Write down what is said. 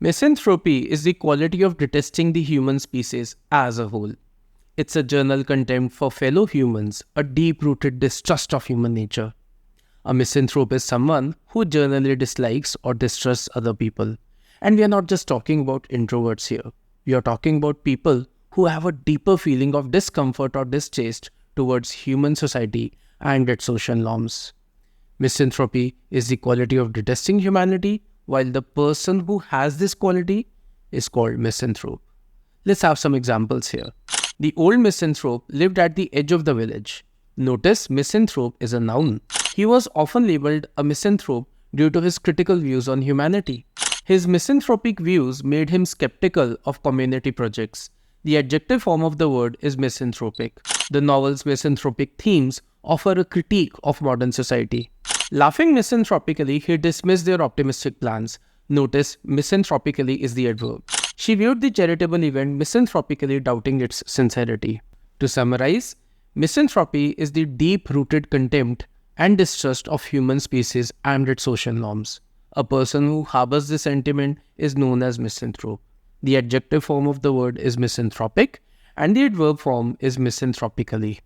Misanthropy is the quality of detesting the human species as a whole. It's a general contempt for fellow humans, a deep-rooted distrust of human nature. A misanthrope is someone who generally dislikes or distrusts other people. And we are not just talking about introverts here. We are talking about people who have a deeper feeling of discomfort or distaste towards human society and its social norms. Misanthropy is the quality of detesting humanity, while the person who has this quality is called misanthrope. Let's have some examples here. The old misanthrope lived at the edge of the village. Notice misanthrope is a noun. He was often labeled a misanthrope due to his critical views on humanity. His misanthropic views made him skeptical of community projects. The adjective form of the word is misanthropic. The novel's misanthropic themes offer a critique of modern society. Laughing misanthropically, he dismissed their optimistic plans. Notice, misanthropically is the adverb. She viewed the charitable event misanthropically, doubting its sincerity. To summarize, misanthropy is the deep-rooted contempt and distrust of human species and its social norms. A person who harbors this sentiment is known as misanthrope. The adjective form of the word is misanthropic, and the adverb form is misanthropically.